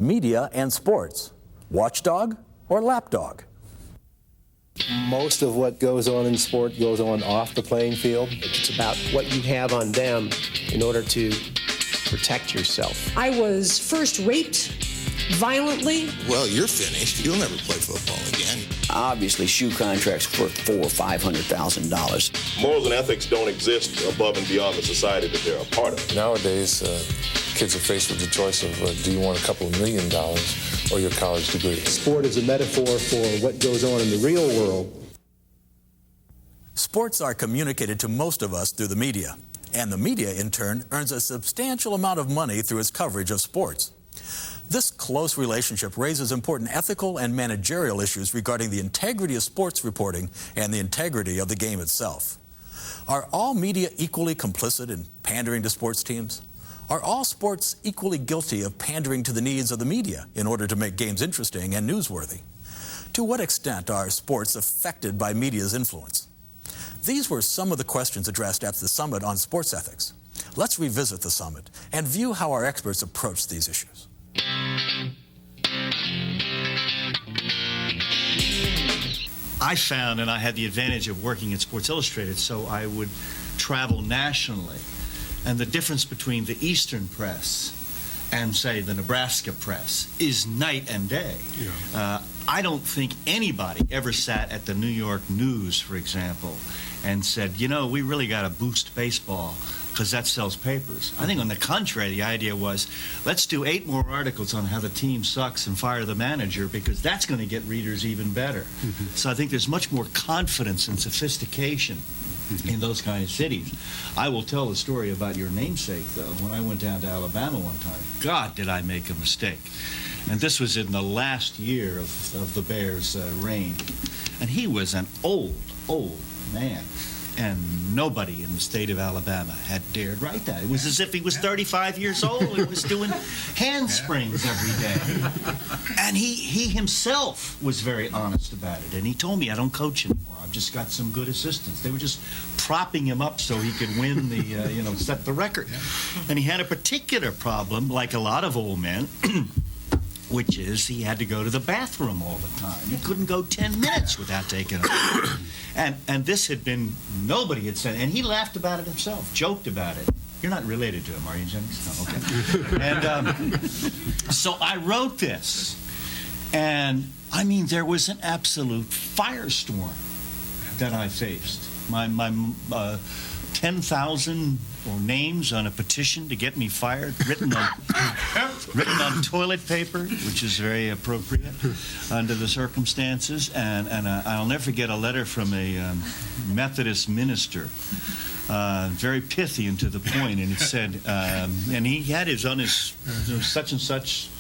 Media and sports, Watchdog or Lapdog? Most of what goes on in sport goes on off the playing field. It's about what you have on them in order to protect yourself. I was first raped violently. Well, you're finished. You'll never play football again. Obviously, shoe contracts worth $400,000 or $500,000. Morals and ethics don't exist above and beyond the society that they're a part of. Nowadays, kids are faced with the choice of do you want a couple of $1 million or your college degree? Sport is a metaphor for what goes on in the real world. Sports are communicated to most of us through the media, and the media, in turn, earns a substantial amount of money through its coverage of sports. This close relationship raises important ethical and managerial issues regarding the integrity of sports reporting and the integrity of the game itself. Are all media equally complicit in pandering to sports teams? Are all sports equally guilty of pandering to the needs of the media in order to make games interesting and newsworthy? To what extent are sports affected by media's influence? These were some of the questions addressed at the Summit on Sports Ethics. Let's revisit the summit and view how our experts approached these issues. I found, and I had the advantage of working at Sports Illustrated, so I would travel nationally. And the difference between the Eastern press and, say, the Nebraska press is night and day. Yeah. I don't think anybody ever sat at the New York News, for example, and said, you know, we really got to boost baseball because that sells papers. I think on the contrary, the idea was, let's do 8 more articles on how the team sucks and fire the manager because that's going to get readers even better. So I think there's much more confidence and sophistication in those kind of cities. I will tell a story about your namesake, though. When I went down to Alabama one time, God, did I make a mistake. And this was in the last year of the Bears' reign. And he was an old man. And nobody in the state of Alabama had dared write that. It was as if he was 35 years old and was doing handsprings every day. And he himself was very honest about it. And he told me, I don't coach anymore. I've just got some good assistants. They were just propping him up so he could win the, set the record. And he had a particular problem, like a lot of old men, which is he had to go to the bathroom all the time. He couldn't go 10 minutes without taking a And this had been, nobody had said, and he laughed about it himself, joked about it. You're not related to him, are you, Jennings? No, okay. And so I wrote this, and I mean, there was an absolute firestorm that I faced. My 10,000 names on a petition to get me fired, written on toilet paper, which is very appropriate under the circumstances. And I'll never forget a letter from a Methodist minister, very pithy and to the point. And it said, and he had his on his such and such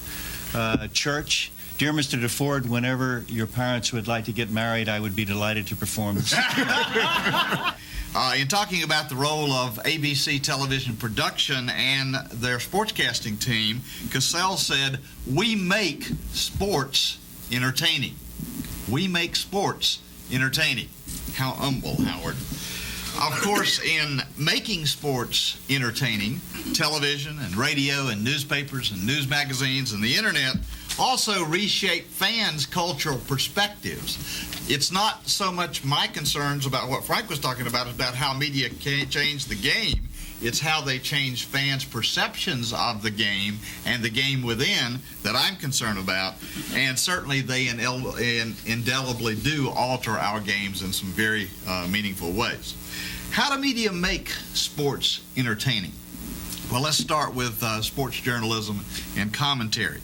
church. Dear Mr. DeFord, whenever your parents would like to get married, I would be delighted to perform this. In talking about the role of ABC television production and their sportscasting team, Cassell said, we make sports entertaining. We make sports entertaining. How humble, Howard. Of course, in making sports entertaining, television and radio and newspapers and news magazines and the internet also reshape fans' cultural perspectives. It's not so much my concerns about what Frank was talking about how media change the game. It's how they change fans' perceptions of the game and the game within that I'm concerned about. And certainly they indelibly do alter our games in some very meaningful ways. How do media make sports entertaining? Well, let's start with sports journalism and commentary.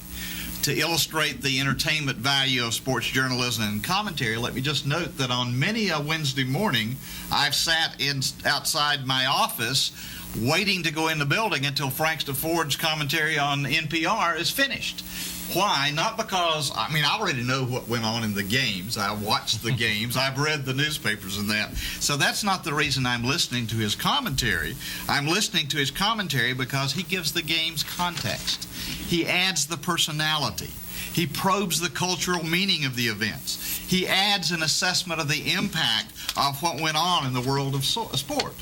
To illustrate the entertainment value of sports journalism and commentary, let me just note that on many a Wednesday morning, I've sat outside my office waiting to go in the building until Frank DeFord's commentary on NPR is finished. Why? Not because, I already know what went on in the games. I watched the games. I've read the newspapers and that. So that's not the reason I'm listening to his commentary. I'm listening to his commentary because he gives the games context. He adds the personality. He probes the cultural meaning of the events. He adds an assessment of the impact of what went on in the world of sport.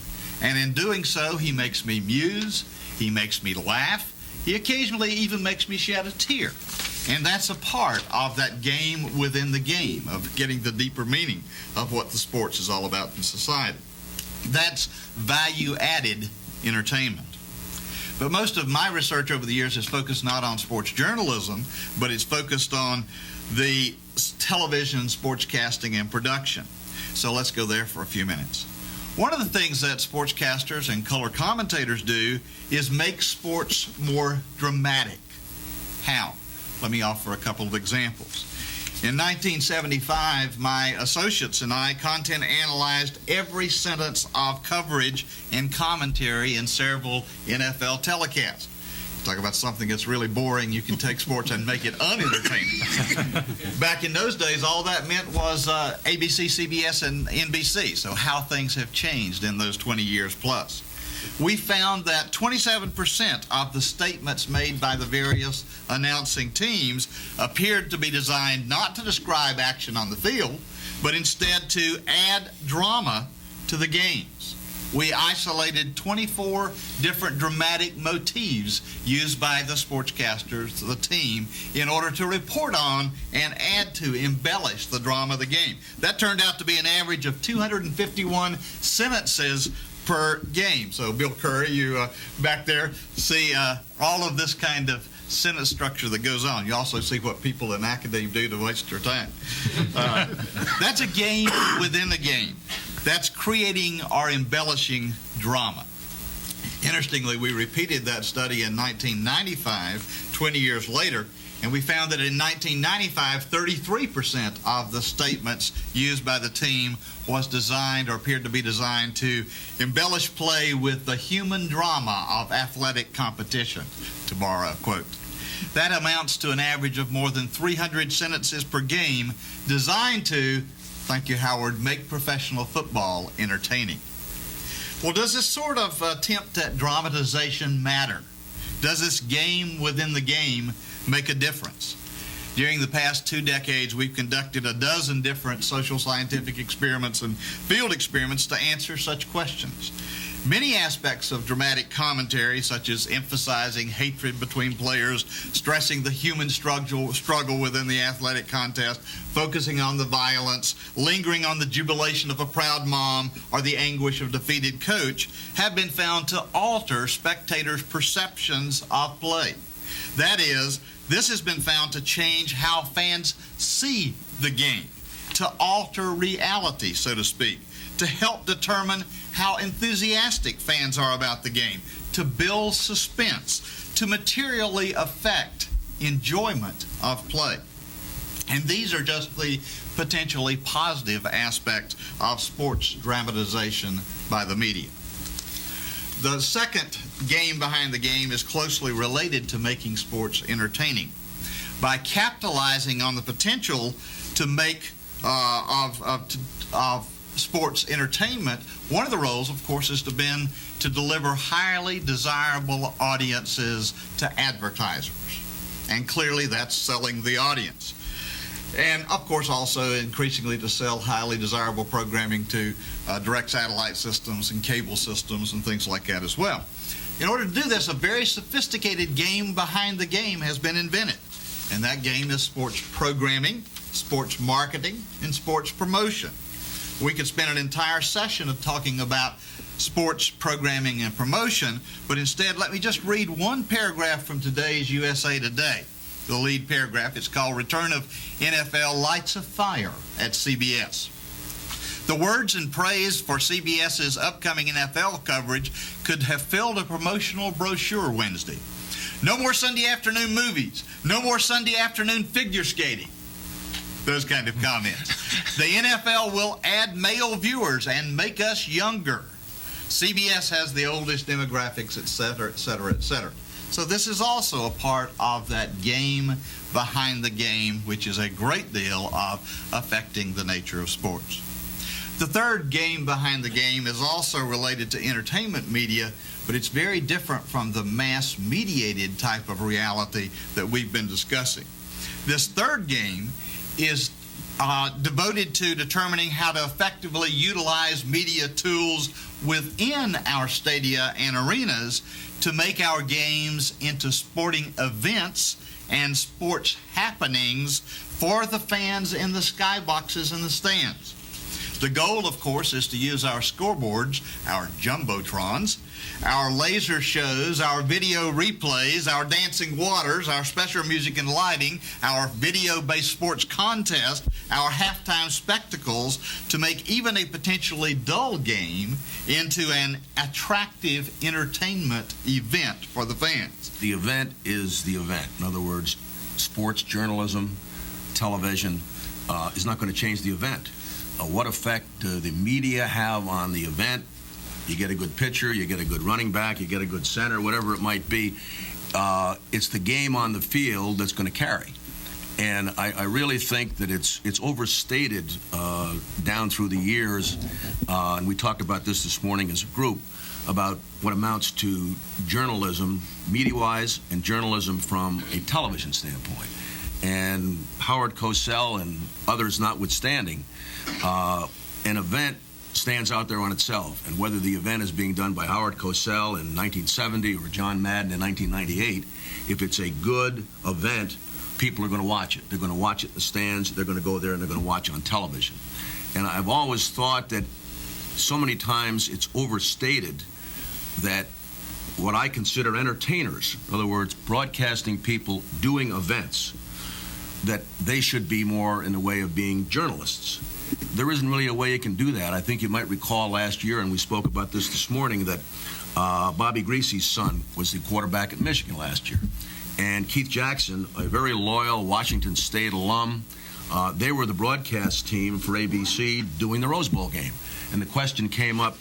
And in doing so, he makes me muse. He makes me laugh. He occasionally even makes me shed a tear. And that's a part of that game within the game, of getting the deeper meaning of what the sports is all about in society. That's value-added entertainment. But most of my research over the years has focused not on sports journalism, but it's focused on the television, sportscasting, and production. So let's go there for a few minutes. One of the things that sportscasters and color commentators do is make sports more dramatic. How? Let me offer a couple of examples. In 1975, my associates and I content analyzed every sentence of coverage and commentary in several NFL telecasts. Talk about something that's really boring, you can take sports and make it unentertaining. Back in those days, all that meant was ABC, CBS, and NBC. So how things have changed in those 20 years plus. We found that 27% of the statements made by the various announcing teams appeared to be designed not to describe action on the field, but instead to add drama to the games. We isolated 24 different dramatic motifs used by the sportscasters, the team, in order to report on and add to, embellish the drama of the game. That turned out to be an average of 251 sentences per game. So, Bill Curry, you back there see all of this kind of sentence structure that goes on. You also see what people in academia do to waste their time. That's a game within a game. That's creating or embellishing drama. Interestingly, we repeated that study in 1995, 20 years later, and we found that in 1995, 33% of the statements used by the team was designed or appeared to be designed to embellish play with the human drama of athletic competition, to borrow a quote. That amounts to an average of more than 300 sentences per game designed to, thank you, Howard, make professional football entertaining. Well, does this sort of attempt at dramatization matter? Does this game within the game make a difference? During the past 2 decades, we've conducted a dozen different social scientific experiments and field experiments to answer such questions. Many aspects of dramatic commentary, such as emphasizing hatred between players, stressing the human struggle within the athletic contest, focusing on the violence, lingering on the jubilation of a proud mom or the anguish of defeated coach, have been found to alter spectators' perceptions of play. That is, this has been found to change how fans see the game, to alter reality, so to speak, to help determine how enthusiastic fans are about the game, to build suspense, to materially affect enjoyment of play. And these are just the potentially positive aspects of sports dramatization by the media. The second game behind the game is closely related to making sports entertaining. By capitalizing on the potential to make of sports entertainment, one of the roles, of course, is to deliver highly desirable audiences to advertisers. And clearly that's selling the audience. And, of course, also increasingly to sell highly desirable programming to direct satellite systems and cable systems and things like that as well. In order to do this, a very sophisticated game behind the game has been invented. And that game is sports programming, sports marketing, and sports promotion. We could spend an entire session of talking about sports programming and promotion, but instead let me just read one paragraph from today's USA Today. The lead paragraph is called Return of NFL Lights a Fire at CBS. The words in praise for CBS's upcoming NFL coverage could have filled a promotional brochure Wednesday. No more Sunday afternoon movies. No more Sunday afternoon figure skating. Those kind of comments. The NFL will add male viewers and make us younger. CBS has the oldest demographics, et cetera, et cetera, et cetera. So this is also a part of that game behind the game, which is a great deal of affecting the nature of sports. The third game behind the game is also related to entertainment media, but it's very different from the mass-mediated type of reality that we've been discussing. This third game is devoted to determining how to effectively utilize media tools within our stadia and arenas to make our games into sporting events and sports happenings for the fans in the skyboxes and the stands. The goal, of course, is to use our scoreboards, our jumbotrons, our laser shows, our video replays, our dancing waters, our special music and lighting, our video-based sports contest, our halftime spectacles to make even a potentially dull game into an attractive entertainment event for the fans. The event is the event. In other words, sports journalism, television is not going to change the event. What effect do the media have on the event? You get a good pitcher, you get a good running back, you get a good center, whatever it might be. It's the game on the field that's going to carry. And I really think that it's overstated down through the years, and we talked about this morning as a group, about what amounts to journalism, media-wise, and journalism from a television standpoint. And Howard Cosell and others notwithstanding, an event stands out there on itself, and whether the event is being done by Howard Cosell in 1970 or John Madden in 1998, if it's a good event, people are going to watch it. They're going to watch it in the stands, they're going to go there, and they're going to watch on television. And I've always thought that so many times it's overstated that what I consider entertainers, in other words, broadcasting people doing events, that they should be more in the way of being journalists. There isn't really a way you can do that. I think you might recall last year, and we spoke about this morning, that Bobby Griese's son was the quarterback at Michigan last year. And Keith Jackson, a very loyal Washington State alum, they were the broadcast team for ABC doing the Rose Bowl game. And the question came up,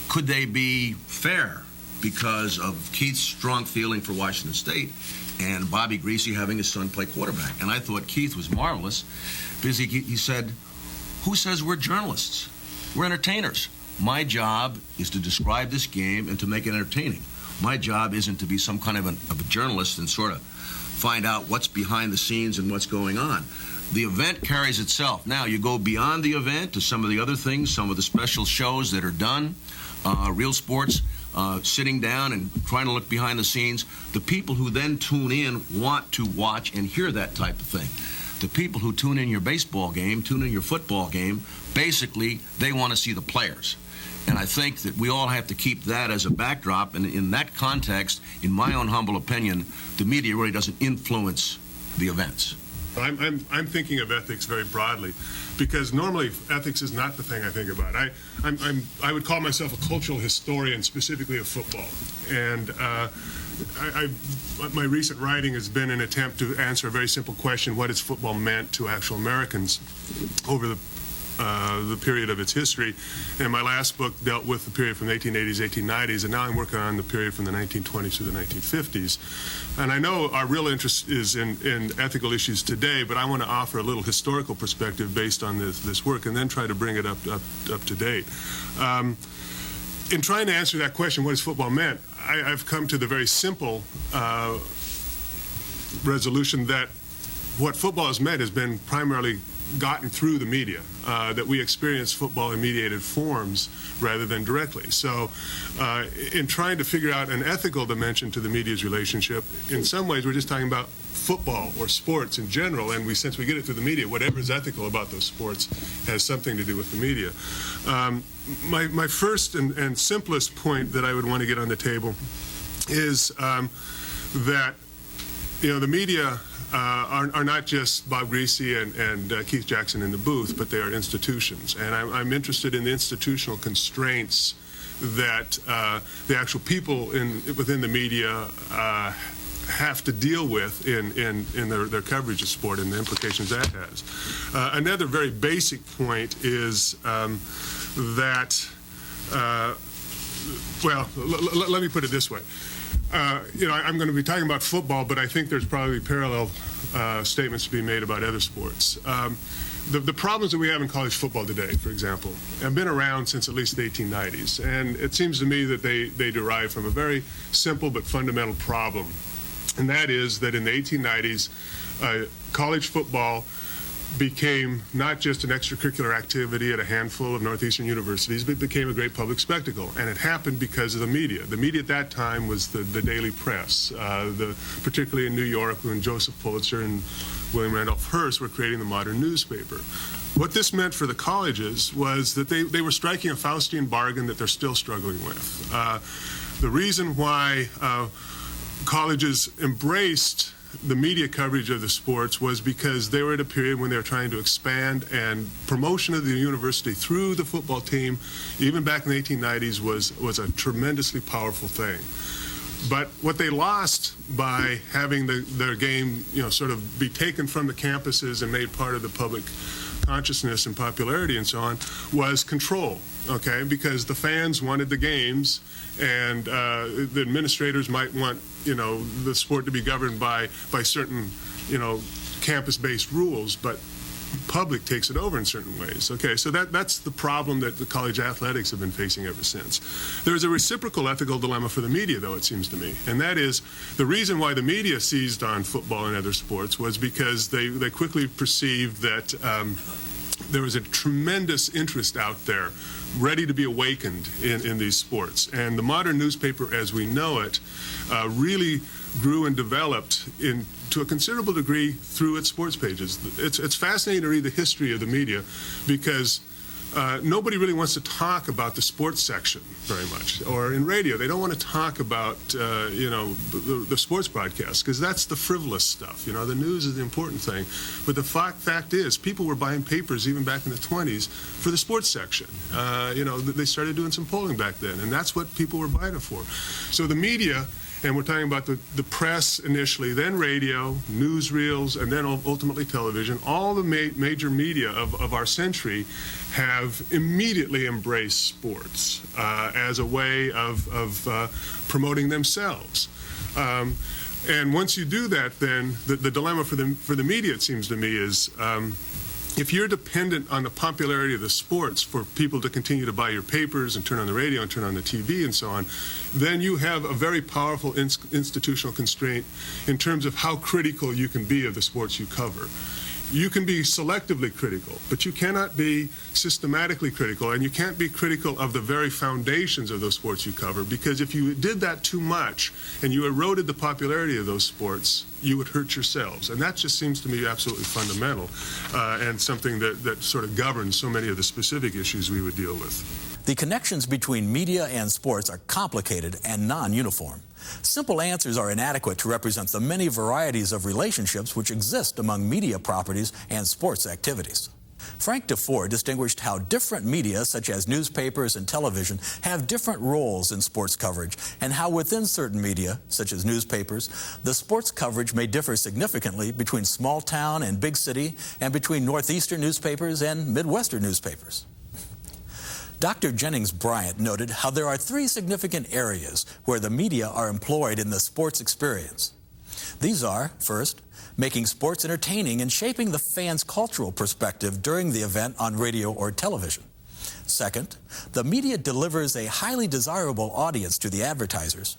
could they be fair because of Keith's strong feeling for Washington State and Bobby Griese having his son play quarterback? And I thought Keith was marvelous because he said, who says we're journalists? We're entertainers. My job is to describe this game and to make it entertaining. My job isn't to be some kind of a journalist and sort of find out what's behind the scenes and what's going on. The event carries itself. Now, you go beyond the event to some of the other things, some of the special shows that are done, Real Sports, sitting down and trying to look behind the scenes. The people who then tune in want to watch and hear that type of thing. The people who tune in your baseball game, tune in your football game, basically, they want to see the players. And I think that we all have to keep that as a backdrop. And in that context, in my own humble opinion, the media really doesn't influence the events. I'm thinking of ethics very broadly, because normally ethics is not the thing I think about. I would call myself a cultural historian, specifically of football. And my recent writing has been an attempt to answer a very simple question: what has football meant to actual Americans over the period of its history? And my last book dealt with the period from the 1880s, 1890s, and now I'm working on the period from the 1920s to the 1950s. And I know our real interest is in ethical issues today, but I want to offer a little historical perspective based on this work, and then try to bring it up to date. In trying to answer that question, what has football meant, I've come to the very simple resolution that what football has meant has been primarily gotten through the media, that we experience football in mediated forms rather than directly. So in trying to figure out an ethical dimension to the media's relationship, in some ways we're just talking about football or sports in general, and since we get it through the media, whatever is ethical about those sports has something to do with the media. My first and simplest point that I would want to get on the table is that the media are not just Bob Griese and Keith Jackson in the booth, but they are institutions. And I'm interested in the institutional constraints that the actual people within the media have to deal with in their coverage of sport and the implications that has. Another very basic point is that, let me put it this way. I'm going to be talking about football, but I think there's probably parallel statements to be made about other sports. The problems that we have in college football today, for example, have been around since at least the 1890s. And it seems to me that they derive from a very simple but fundamental problem. And that is that in the 1890s, college football became not just an extracurricular activity at a handful of Northeastern universities, but became a great public spectacle. And it happened because of the media. The media at that time was the daily press, particularly in New York when Joseph Pulitzer and William Randolph Hearst were creating the modern newspaper. What this meant for the colleges was that they were striking a Faustian bargain that they're still struggling with. The reason why colleges embraced the media coverage of the sports was because they were at a period when they were trying to expand, and promotion of the university through the football team, even back in the 1890s, was a tremendously powerful thing. But what they lost by having their game, sort of be taken from the campuses and made part of the public consciousness and popularity and so on, was control, okay? Because the fans wanted the games, and the administrators might want, the sport to be governed by certain, campus-based rules, but public takes it over in certain ways. Okay, so that's the problem that the college athletics have been facing ever since. There's a reciprocal ethical dilemma for the media, though, it seems to me, and that is the reason why the media seized on football and other sports was because they quickly perceived that there was a tremendous interest out there ready to be awakened in these sports. And the modern newspaper as we know it really grew and developed to a considerable degree through its sports pages. It's fascinating to read the history of the media because nobody really wants to talk about the sports section very much. Or in radio, they don't want to talk about, the sports broadcasts because that's the frivolous stuff. The news is the important thing. But the fact is, people were buying papers even back in the 20s for the sports section. They started doing some polling back then, and that's what people were buying it for. So the media, and we're talking about the press initially, then radio, newsreels, and then ultimately television. All the major media of our century have immediately embraced sports as a way of promoting themselves. And once you do that, then the dilemma for the media, it seems to me, is if you're dependent on the popularity of the sports for people to continue to buy your papers and turn on the radio and turn on the TV and so on, then you have a very powerful institutional constraint in terms of how critical you can be of the sports you cover. You can be selectively critical, but you cannot be systematically critical, and you can't be critical of the very foundations of those sports you cover, because if you did that too much and you eroded the popularity of those sports, you would hurt yourselves. And that just seems to me absolutely fundamental and something that sort of governs so many of the specific issues we would deal with. The connections between media and sports are complicated and non-uniform. Simple answers are inadequate to represent the many varieties of relationships which exist among media properties and sports activities. Frank DeFore distinguished how different media, such as newspapers and television, have different roles in sports coverage, and how within certain media, such as newspapers, the sports coverage may differ significantly between small town and big city, and between Northeastern newspapers and Midwestern newspapers. Dr. Jennings Bryant noted how there are three significant areas where the media are employed in the sports experience. These are, first, making sports entertaining and shaping the fan's cultural perspective during the event on radio or television. Second, the media delivers a highly desirable audience to the advertisers.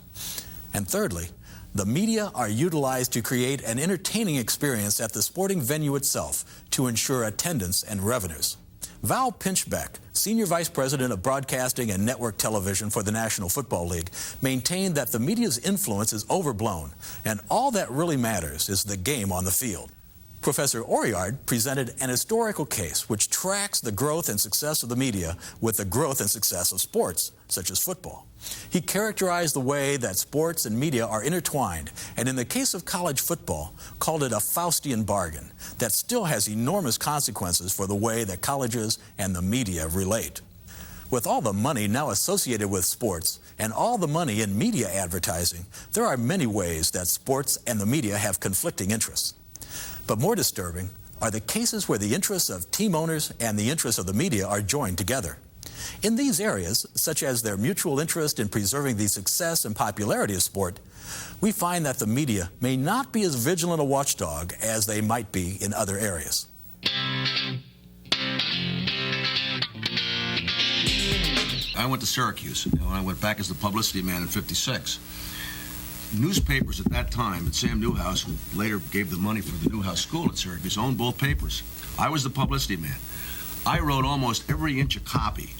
And thirdly, the media are utilized to create an entertaining experience at the sporting venue itself to ensure attendance and revenues. Val Pinchbeck, Senior Vice President of Broadcasting and Network Television for the National Football League, maintained that the media's influence is overblown, and all that really matters is the game on the field. Professor Oriard presented an historical case which tracks the growth and success of the media with the growth and success of sports, such as football. He characterized the way that sports and media are intertwined, and in the case of college football, called it a Faustian bargain that still has enormous consequences for the way that colleges and the media relate. With all the money now associated with sports and all the money in media advertising, there are many ways that sports and the media have conflicting interests. But more disturbing are the cases where the interests of team owners and the interests of the media are joined together. In these areas, such as their mutual interest in preserving the success and popularity of sport, we find that the media may not be as vigilant a watchdog as they might be in other areas. I went to Syracuse. I went back as the publicity man in '56. newspapers at that time, and Sam Newhouse, who later gave the money for the Newhouse School at Syracuse, owned both papers. I was the publicity man. I wrote almost every inch a copy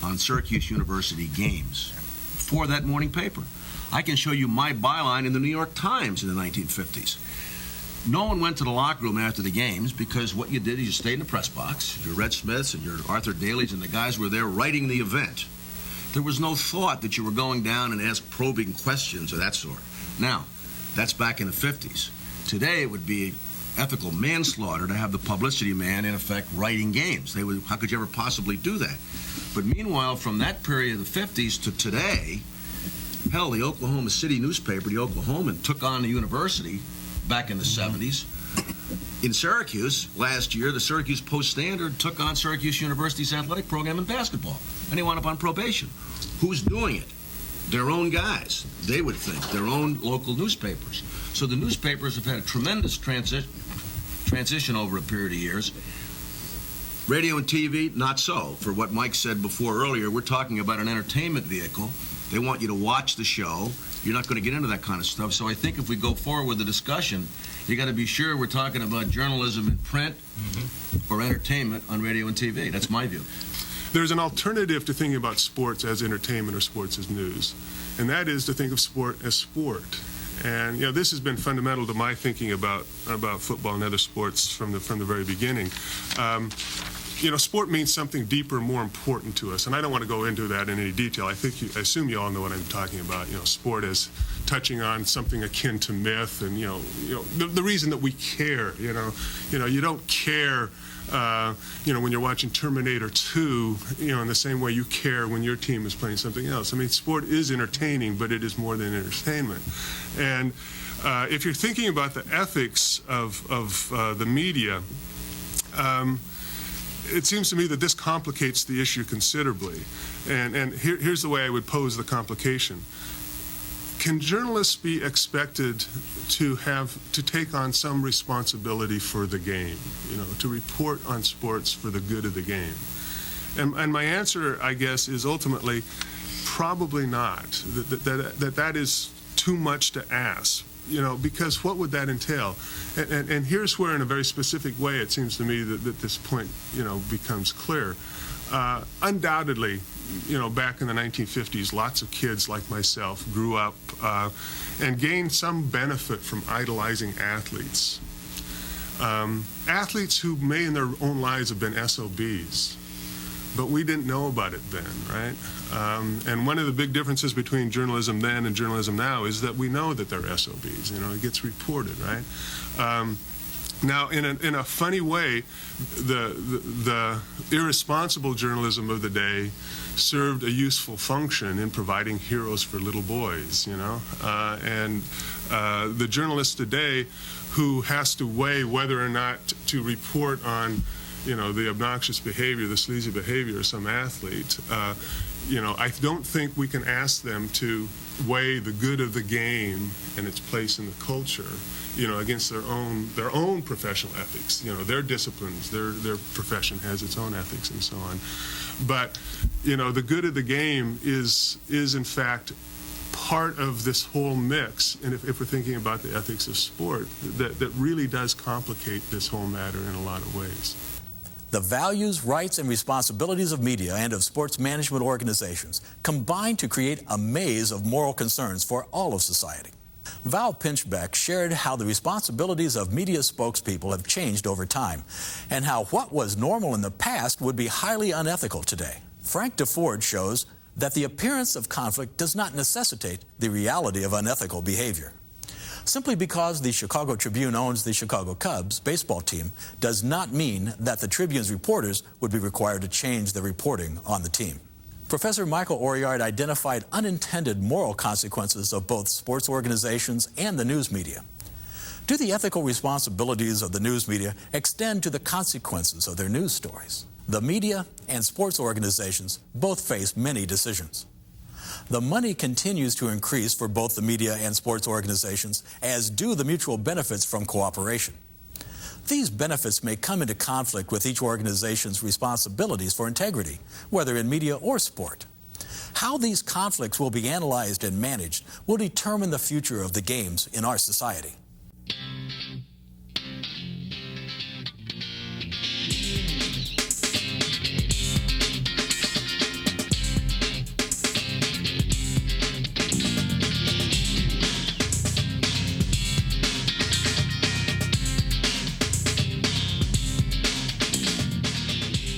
on Syracuse University games for that morning paper. I can show you my byline in the New York Times in the 1950s. No one went to the locker room after the games because what you did is you stayed in the press box. Your Red Smiths and your Arthur Dailies and the guys were there writing the event. There was no thought that you were going down and ask probing questions of that sort. Now, that's back in the 50s. Today, it would be ethical manslaughter to have the publicity man, in effect, writing games. How could you ever possibly do that? But meanwhile, from that period of the 50s to today, hell, the Oklahoma City newspaper, the Oklahoman, took on the university back in the 70s. In Syracuse, last year, the Syracuse Post-Standard took on Syracuse University's athletic program in basketball, and he wound up on probation. Who's doing it? Their own guys, they would think, their own local newspapers. So the newspapers have had a tremendous transition over a period of years. Radio and TV, not so. For what Mike said before earlier, we're talking about an entertainment vehicle. They want you to watch the show. You're not going to get into that kind of stuff. So I think if we go forward with the discussion, you got to be sure we're talking about journalism in print or entertainment on radio and TV. That's my view. There's an alternative to thinking about sports as entertainment or sports as news, and that is to think of sport as sport. And this has been fundamental to my thinking about football and other sports from the very beginning. Sport means something deeper, more important to us, and I don't want to go into that in any detail. I assume you all know what I'm talking about. Sport as touching on something akin to myth, and the reason that we care. You don't care. When you're watching Terminator 2, in the same way you care when your team is playing something else. I mean, sport is entertaining, but it is more than entertainment. And if you're thinking about the ethics of the media, it seems to me that this complicates the issue considerably. And here's the way I would pose the complication. Can journalists be expected to take on some responsibility for the game, to report on sports for the good of the game? And my answer, I guess, is ultimately probably not. That is too much to ask, because what would that entail? And here's where, in a very specific way, it seems to me that this point, becomes clear. Undoubtedly, back in the 1950s, lots of kids like myself grew up and gained some benefit from idolizing athletes. Athletes who may in their own lives have been SOBs, but we didn't know about it then, right? And one of the big differences between journalism then and journalism now is that we know that they're SOBs. It gets reported, right? Now, in a funny way, the irresponsible journalism of the day served a useful function in providing heroes for little boys, and the journalist today who has to weigh whether or not to report on, the obnoxious behavior, the sleazy behavior of some athlete, I don't think we can ask them to weigh the good of the game and its place in the culture, against their own professional ethics, their disciplines, their profession has its own ethics and so on. But, the good of the game is in fact part of this whole mix, and if we're thinking about the ethics of sport, that really does complicate this whole matter in a lot of ways. The values, rights, and responsibilities of media and of sports management organizations combine to create a maze of moral concerns for all of society. Val Pinchbeck shared how the responsibilities of media spokespeople have changed over time and how what was normal in the past would be highly unethical today. Frank DeFord shows that the appearance of conflict does not necessitate the reality of unethical behavior. Simply because the Chicago Tribune owns the Chicago Cubs baseball team does not mean that the Tribune's reporters would be required to change their reporting on the team. Professor Michael Oriard identified unintended moral consequences of both sports organizations and the news media. Do the ethical responsibilities of the news media extend to the consequences of their news stories? The media and sports organizations both face many decisions. The money continues to increase for both the media and sports organizations, as do the mutual benefits from cooperation. These benefits may come into conflict with each organization's responsibilities for integrity, whether in media or sport. How these conflicts will be analyzed and managed will determine the future of the games in our society.